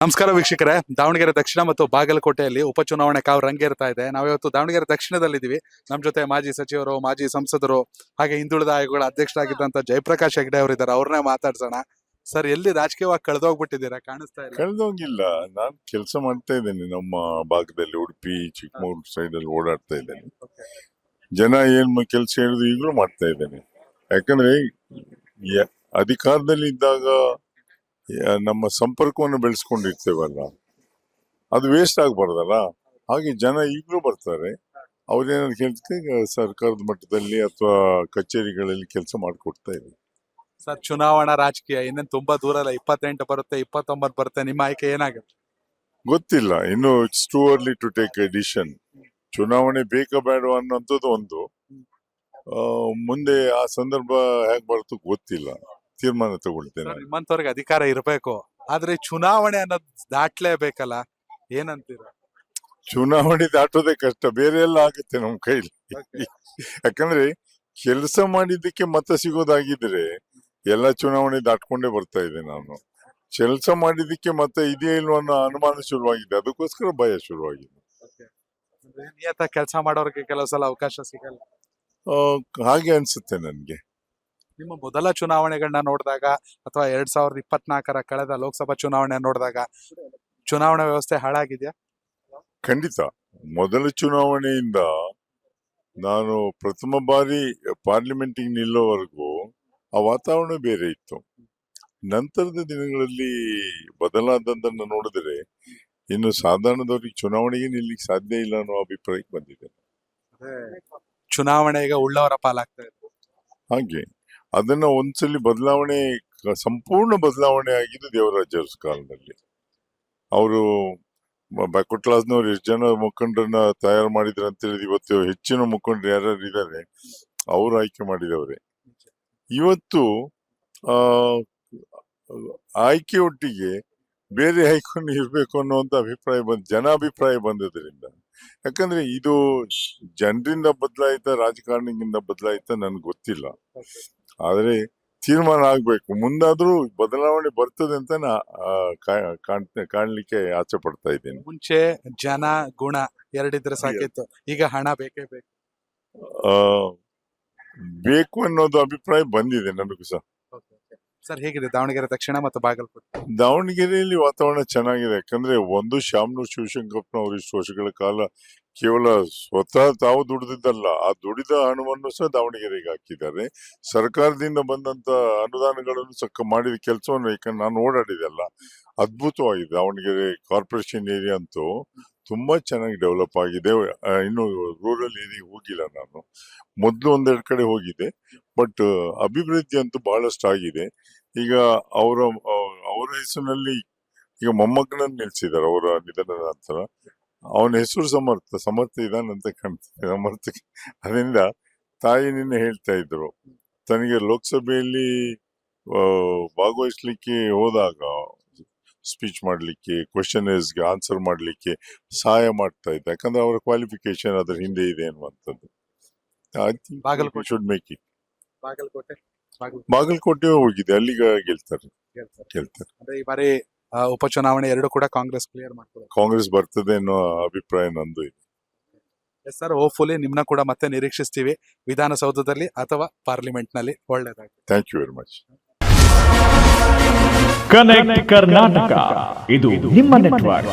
ನಮಸ್ಕಾರ ವೀಕ್ಷಕರೇ, ದಾವಣಗೆರೆ ದಕ್ಷಿಣ ಮತ್ತು ಬಾಗಲಕೋಟೆಯಲ್ಲಿ ಉಪಚುನಾವಣೆ ಕಾವು ರಂಗೇರ್ತಾ ಇದೆ. ನಾವಿವತ್ತು ದಾವಣಗೆರೆ ದಕ್ಷಿಣದಲ್ಲಿದ್ದೀವಿ. ನಮ್ಮ ಜೊತೆ ಮಾಜಿ ಸಚಿವರು, ಮಾಜಿ ಸಂಸದರು, ಹಾಗೆ ಹಿಂದುಳಿದ ಆಯೋಗಗಳ ಅಧ್ಯಕ್ಷರಾಗಿದ್ದಂತ ಜಯಪ್ರಕಾಶ್ ಹೆಗ್ಡೆ ಅವರಿದ್ದಾರೆ. ಅವ್ರನ್ನೇ ಮಾತಾಡ್ಸೋಣ. ಸರ್, ಎಲ್ಲಿ ರಾಜಕೀಯವಾಗಿ ಕಳೆದೋಗ್ಬಿಟ್ಟಿದ್ದೀರಾ? ಕಾಣಿಸ್ತಾ ಇಲ್ಲ. ಕಳೆದೋಗಿಲ್ಲ. ನಾನು ಕೆಲಸ ಮಾಡ್ತಾ ಇದ್ದೇನೆ. ನಮ್ಮ ಭಾಗದಲ್ಲಿ ಉಡುಪಿ, ಚಿಕ್ಕಮಗಳೂರು ಸೈಡ್ ಅಲ್ಲಿ ಓಡಾಡ್ತಾ ಇದ್ದೇನೆ. ಜನ ಏನ್ ಕೆಲಸ ಹೇಳಿದ್ರು ಈಗಲೂ ಮಾಡ್ತಾ ಇದ್ದೇನೆ. ಯಾಕಂದ್ರೆ ಅಧಿಕಾರದಲ್ಲಿ ಇದ್ದಾಗ ನಮ್ಮ ಸಂಪರ್ಕವನ್ನು ಬೆಳೆಸ್ಕೊಂಡಿರ್ತೇವಲ್ಲ, ಅದು ವೇಸ್ಟ್ ಆಗ್ಬಾರ್ದಲ್ಲ. ಹಾಗೆ ಜನ ಈಗಲೂ ಬರ್ತಾರೆ. ಅವ್ರೇನಾದ್ರು ಕೇಳ್ತಾರೆ, ಸರ್ಕಾರದ ಮಟ್ಟದಲ್ಲಿ ಅಥವಾ ಕಚೇರಿಗಳಲ್ಲಿ ಕೆಲಸ ಮಾಡಿಕೊಡ್ತಾ ಇದ್ದಾರೆ. ಸರ್, ಚುನಾವಣಾ ರಾಜಕೀಯ ಇನ್ನೇನು ತುಂಬಾ ದೂರ ಇಲ್ಲ. 28 ಬರುತ್ತೆ, 29 ಬರುತ್ತೆ. ನಿಮ್ಮ ಆಯ್ಕೆ ಏನಾಗುತ್ತೆ? ಗೊತ್ತಿಲ್ಲ. ಇನ್ನು it's too early to take a decision. ಚುನಾವಣೆ ಬೇಕಾ ಬೇಡವಾ ಅನ್ನೋಂಥದ್ದು ಒಂದು. ಮುಂದೆ ಆ ಸಂದರ್ಭ ಹೇಗ್ ಬರುತ್ತೋ ಗೊತ್ತಿಲ್ಲ. ತೀರ್ಮಾನ ತಗೊಳ್ತೇನೆ. ನಿಮ್ಮಂತವ್ರಿಗೆ ಅಧಿಕಾರ ಇರಬೇಕು, ಆದ್ರೆ ಚುನಾವಣೆ ಅನ್ನೋದು ದಾಟ್ಲೇಬೇಕಲ್ಲ, ಏನಂತೀರ? ಚುನಾವಣೆ ದಾಟೋದೇ ಕಷ್ಟ, ಬೇರೆ ಎಲ್ಲ ಆಗುತ್ತೆ ನಮ್ ಕೈಲಿ. ಯಾಕಂದ್ರೆ ಕೆಲಸ ಮಾಡಿದ್ದಕ್ಕೆ ಮತ ಸಿಗೋದಾಗಿದ್ರೆ ಎಲ್ಲ ಚುನಾವಣೆ ದಾಟ್ಕೊಂಡೇ ಬರ್ತಾ ಇದೆ. ನಾನು ಕೆಲಸ ಮಾಡಿದ್ದಕ್ಕೆ ಮತ್ತೆ ಇದೆಯೇ ಇಲ್ವೋ ಅನ್ನೋ ಅನುಮಾನ ಶುರುವಾಗಿದೆ. ಅದಕ್ಕೋಸ್ಕರ ಭಯ ಶುರುವಾಗಿದೆ. ನಿಯತ ಕೆಲಸ ಮಾಡೋರಿಗೆ ಕೆಲವು ಸಲ ಅವಕಾಶ ಸಿಗಲ್ಲ. ಹಾಗೆ ಅನ್ಸುತ್ತೆ ನನ್ಗೆ. ನಿಮ್ಮ ಮೊದಲ ಚುನಾವಣೆಗಳನ್ನ ನೋಡಿದಾಗ ಅಥವಾ 2024ರ ಕಳೆದ ಲೋಕಸಭಾ ಚುನಾವಣೆ ನೋಡಿದಾಗ ಚುನಾವಣಾ ವ್ಯವಸ್ಥೆ ಹಾಳಾಗಿದೆಯಾ? ಖಂಡಿತ. ಮೊದಲ ಚುನಾವಣೆಯಿಂದ ನಾನು ಪ್ರಥಮ ಬಾರಿ ಪಾರ್ಲಿಮೆಂಟಿಗೆ ನಿಲ್ಲೋವರೆಗೂ ಆ ವಾತಾವರಣ ಬೇರೆ ಇತ್ತು. ನಂತರದ ದಿನಗಳಲ್ಲಿ ಬದಲಾದದ್ದನ್ನು ನೋಡಿದ್ರೆ ಇನ್ನು ಸಾಧಾರಣದವ್ರಿಗೆ ಚುನಾವಣೆಗೆ ನಿಲ್ಲಿಕ್ಕೆ ಸಾಧ್ಯ ಇಲ್ಲ ಅನ್ನೋ ಅಭಿಪ್ರಾಯಕ್ಕೆ ಬಂದಿದೆ. ಚುನಾವಣೆ ಈಗ ಉಳ್ಳವರ ಪಾಲಾಗ್ತಾ ಇದೆ. ಹಾಗೆ ಅದನ್ನ ಒಂದ್ಸಲಿ ಬದಲಾವಣೆ, ಸಂಪೂರ್ಣ ಬದಲಾವಣೆ ಆಗಿದ್ದು ದೇವರಾಜ ಅರಸು ಕಾಲದಲ್ಲಿ. ಅವರು ಬ್ಯಾಕ್ವರ್ಡ್ ಕ್ಲಾಸ್ನವ್ರು ಎಷ್ಟು ಜನ ಮುಖಂಡರನ್ನ ತಯಾರು ಮಾಡಿದ್ರು ಅಂತ ಹೇಳಿದ್ರೆ ಇವತ್ತು ಹೆಚ್ಚಿನ ಮುಖಂಡರು ಯಾರ್ಯಾರು ಇದ್ದಾರೆ ಅವ್ರು ಆಯ್ಕೆ ಮಾಡಿದವ್ರೆ. ಇವತ್ತು ಆಯ್ಕೆಯೊಟ್ಟಿಗೆ ಬೇರೆ ಆಯ್ಕೊಂಡು ಇರ್ಬೇಕು ಅನ್ನುವಂತ ಅಭಿಪ್ರಾಯ ಜನಾಭಿಪ್ರಾಯ ಬಂದದ್ರಿಂದ. ಯಾಕಂದ್ರೆ ಇದು ಜನರಿಂದ ಬದಲಾಯಿತ, ರಾಜಕಾರಣಿಯಿಂದ ಬದಲಾಯಿತ ನನ್ಗೆ ಗೊತ್ತಿಲ್ಲ. ಆದ್ರೆ ತೀರ್ಮಾನ ಆಗ್ಬೇಕು. ಮುಂದಾದ್ರೂ ಬದಲಾವಣೆ ಬರ್ತದೆ ಅಂತ ಕಾಣ್ಲಿಕ್ಕೆ ಆಸೆ ಪಡ್ತಾ ಇದ್ದೇನೆ. ಮುಂಚೆ ಜನ ಗುಣ ಎರಡಿದ್ರೆ ಸಾಕಿತ್ತು, ಈಗ ಹಣ ಬೇಕೇ ಬೇಕು ಅನ್ನೋದು ಅಭಿಪ್ರಾಯ ಬಂದಿದೆ ನನಗೂ ಸಹ. ಸರ್, ಹೇಗಿದೆ ದಾವಣಗೆರೆ ದಕ್ಷಿಣ ಮತ್ತು ಬಾಗಲಕೋಟೆ? ದಾವಣಗೆರೆಯಲ್ಲಿ ವಾತಾವರಣ ಚೆನ್ನಾಗಿದೆ. ಯಾಕಂದ್ರೆ ಒಂದು, ಶಾಮನೂರು ಶಿವಶಂಕರಪ್ಪನವರು ಇಷ್ಟು ವರ್ಷಗಳ ಕಾಲ ಕೇವಲ ಸ್ವತಃ ತಾವು ದುಡಿದಿದ್ದಲ್ಲ, ಆ ದುಡಿದ ಹಣವನ್ನು ಸಹ ದಾವಣಗೆರೆಗೆ ಹಾಕಿದ್ದಾರೆ. ಸರ್ಕಾರದಿಂದ ಬಂದಂತ ಅನುದಾನಗಳನ್ನು ಸಹ ಮಾಡಿದ ಕೆಲಸವನ್ನು, ಯಾಕಂದ್ರೆ ನಾನು ಓಡಾಡಿದೆಲ್ಲ, ಅದ್ಭುತವಾಗಿದೆ. ದಾವಣಗೆರೆ ಕಾರ್ಪೊರೇಷನ್ ಏರಿಯಾ ಅಂತೂ ತುಂಬಾ ಚೆನ್ನಾಗಿ ಡೆವಲಪ್ ಆಗಿದೆ. ಇನ್ನು ರೂರಲ್ ಏರಿಯಾ ಹೋಗಿಲ್ಲ ನಾನು. ಮೊದ್ಲು ಒಂದೆರಡು ಕಡೆ ಹೋಗಿದೆ. ಬಟ್ ಅಭಿವೃದ್ಧಿ ಅಂತೂ ಬಹಳಷ್ಟು ಆಗಿದೆ. ಈಗ ಅವರ ಹೆಸರಿನಲ್ಲಿ ಈಗ ಮೊಮ್ಮಗನನ್ನು ನಿಲ್ಸಿದ್ದಾರೆ ಅವರ ನಿಧನದ ನಂತರ. ಅವನ ಹೆಸರು ಸಮರ್ಥ ಇದಾನಂತ ಕಾಣ್ತದೆ. ಅದರಿಂದ ತಾಯಿ ನಿನ್ನೆ ಹೇಳ್ತಾ ಇದ್ರು, ತನಗೆ ಲೋಕಸಭೆಯಲ್ಲಿ ಭಾಗವಹಿಸ್ಲಿಕ್ಕೆ ಹೋದಾಗ ಸ್ಪೀಚ್ ಮಾಡ್ಲಿಕ್ಕೆ, ಕ್ವಶನ್ಸ್ಗೆ ಆನ್ಸರ್ ಮಾಡ್ಲಿಕ್ಕೆ ಸಹಾಯ ಮಾಡ್ತಾ ಇದ್ದ. ಯಾಕಂದ್ರೆ ಅವರ ಕ್ವಾಲಿಫಿಕೇಶನ್ ಅದ್ರ ಹಿಂದೆ ಇದೆ ಅನ್ನುವಂಥದ್ದು. Should make it. ಬಾಗಲಕೋಟೆ ಹೋಗಿದೆ, ಅಲ್ಲಿಗ ಗೆಲ್ತಾರೆ. ಈ ಬಾರಿ ಉಪಚುನಾವಣೆ ಎರಡು ಕೂಡ ಕಾಂಗ್ರೆಸ್ ಕ್ಲಿಯರ್ ಮಾಡ್ತಾರೆ. ಕಾಂಗ್ರೆಸ್ ಬರ್ತದೆ ಅನ್ನೋ ಅಭಿಪ್ರಾಯ ನಂದು ಇದೆ. ಸರ್, ಹೋಪ್ಫುಲಿ ನಿಮ್ನ ಕೂಡ ಮತ್ತೆ ನಿರೀಕ್ಷಿಸ್ತೀವಿ, ವಿಧಾನಸೌಧದಲ್ಲಿ ಅಥವಾ ಪಾರ್ಲಿಮೆಂಟ್ ನಲ್ಲಿ. ಒಳ್ಳೆದಾಗಿ. Thank you very much. Connect Karnataka, ಇದು ನಿಮ್ಮ ನೆಟ್ವರ್ಕ್.